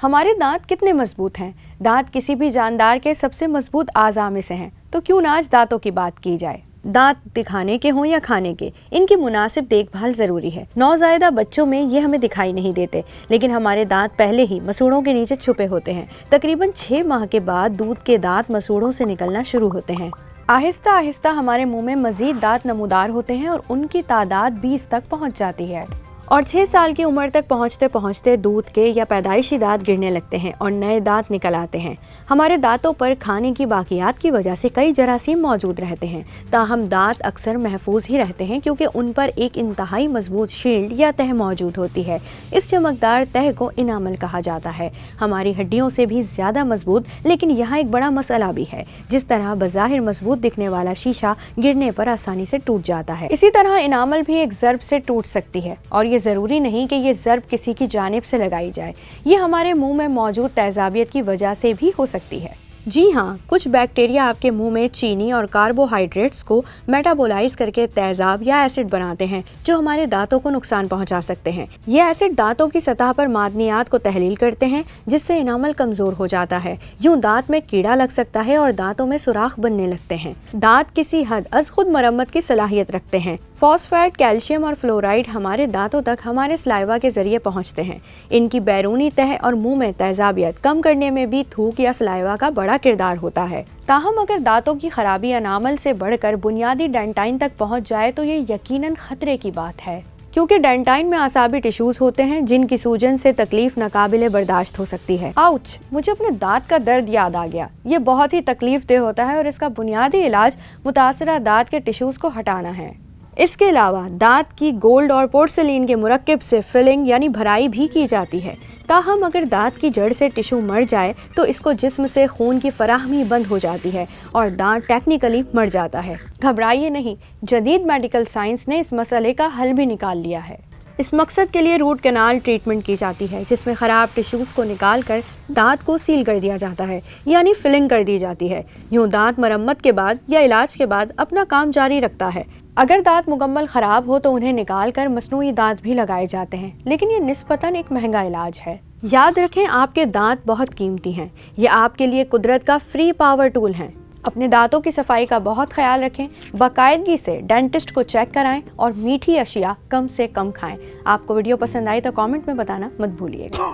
हमारे दांत कितने मजबूत हैं? दांत किसी भी जानदार के सबसे मजबूत आज़ा में से हैं, तो क्यों ना आज दांतों की बात की जाए। दांत दिखाने के हों या खाने के, इनकी मुनासिब देखभाल जरूरी है। नौज़ायदा बच्चों में ये हमें दिखाई नहीं देते, लेकिन हमारे दांत पहले ही मसूड़ों के नीचे छुपे होते हैं। तकरीबन 6 माह के बाद दूध के दांत मसूड़ों से निकलना शुरू होते हैं। आहिस्ता आहिस्ता हमारे मुंह में मजीद दांत नमूदार होते हैं और उनकी तादाद 20 तक पहुंच जाती है। और 6 साल की उम्र तक पहुंचते पहुंचते दूध के या पैदाइशी दांत गिरने लगते हैं और नए दांत निकल आते हैं। हमारे दांतों पर खाने की बाकियात की वजह से कई जरासीम मौजूद रहते हैं, ताहम दांत अक्सर महफूज ही रहते हैं क्योंकि उन पर एक इंतहाई मजबूत शील्ड या तह मौजूद होती है। इस चमकदार तह को इनामल कहा जाता है। हमारी हड्डियों से भी ज्यादा मजबूत, लेकिन यहाँ एक बड़ा मसला भी है। जिस तरह बज़ाहिर मजबूत दिखने वाला शीशा गिरने पर आसानी से टूट जाता है, इसी तरह इनामल भी एक ज़र्ब से टूट सकती है। और ये ज़रूरी नहीं कि ये ज़र्ब किसी की जानिब से लगाई जाए, ये हमारे मुंह में मौजूद तेज़ाबियत की वजह से भी हो सकती है। जी हाँ, कुछ बैक्टीरिया आपके मुंह में चीनी और कार्बोहाइड्रेट्स को मेटाबोलाइज करके तेजाब या एसिड बनाते हैं, जो हमारे दांतों को नुकसान पहुंचा सकते हैं। ये एसिड दांतों की सतह पर मादनियात को तहलील करते हैं, जिससे इनामल कमजोर हो जाता है। यूं दांत में कीड़ा लग सकता है और दांतों में सुराख बनने लगते हैं। दांत किसी हद अज खुद मरम्मत की सलाहियत रखते हैं। फॉस्फेट, कैल्शियम और फ्लोराइड हमारे दांतों तक हमारे सलाइवा के जरिए पहुंचते हैं। इनकी बैरूनी तह और मुंह में तेजाबियत कम करने में भी थूक या सलाइवा का बड़ा किरदार होता है। ताहम अगर दांतों की खराबी इनामल से बढ़कर बुनियादी डेंटाइन तक पहुंच जाए तो ये यकीनन खतरे की बात है, क्योंकि डेंटाइन में आसाबी टिश्यूज होते हैं जिनकी सूजन से तकलीफ नाकाबिले बर्दाश्त हो सकती है। आउच! मुझे अपने दांत का दर्द याद आ गया। ये बहुत ही तकलीफ देह होता है और इसका बुनियादी इलाज मुतासरा दांत के टिश्यूज को हटाना है। इसके अलावा दांत की गोल्ड और पोर्सिलीन के मुरक्कब से फिलिंग यानी भराई भी की जाती है। ताहम अगर दांत की जड़ से टिश्यू मर जाए तो इसको जिस्म से खून की फराहमी बंद हो जाती है और दांत टेक्निकली मर जाता है। घबराइए नहीं, जदीद मेडिकल साइंस ने इस मसले का हल भी निकाल लिया है। इस मकसद के लिए रूट कैनाल ट्रीटमेंट की जाती है, जिसमें ख़राब टिश्यूज़ को निकाल कर दांत को सील कर दिया जाता है, यानी फिलिंग कर दी जाती है। यूँ दांत मरम्मत के बाद या इलाज के बाद अपना काम जारी रखता है। अगर दांत मुकम्मल ख़राब हो तो उन्हें निकाल कर मसनूई दांत भी लगाए जाते हैं, लेकिन ये निस्बतन एक महंगा इलाज है। याद रखें, आपके दांत बहुत कीमती हैं। ये आपके लिए कुदरत का फ्री पावर टूल हैं। अपने दांतों की सफाई का बहुत ख्याल रखें, बाकायदगी से डेंटिस्ट को चेक कराएं और मीठी अशिया कम से कम खाएं। आपको वीडियो पसंद आई तो कमेंट में बताना मत भूलिएगा।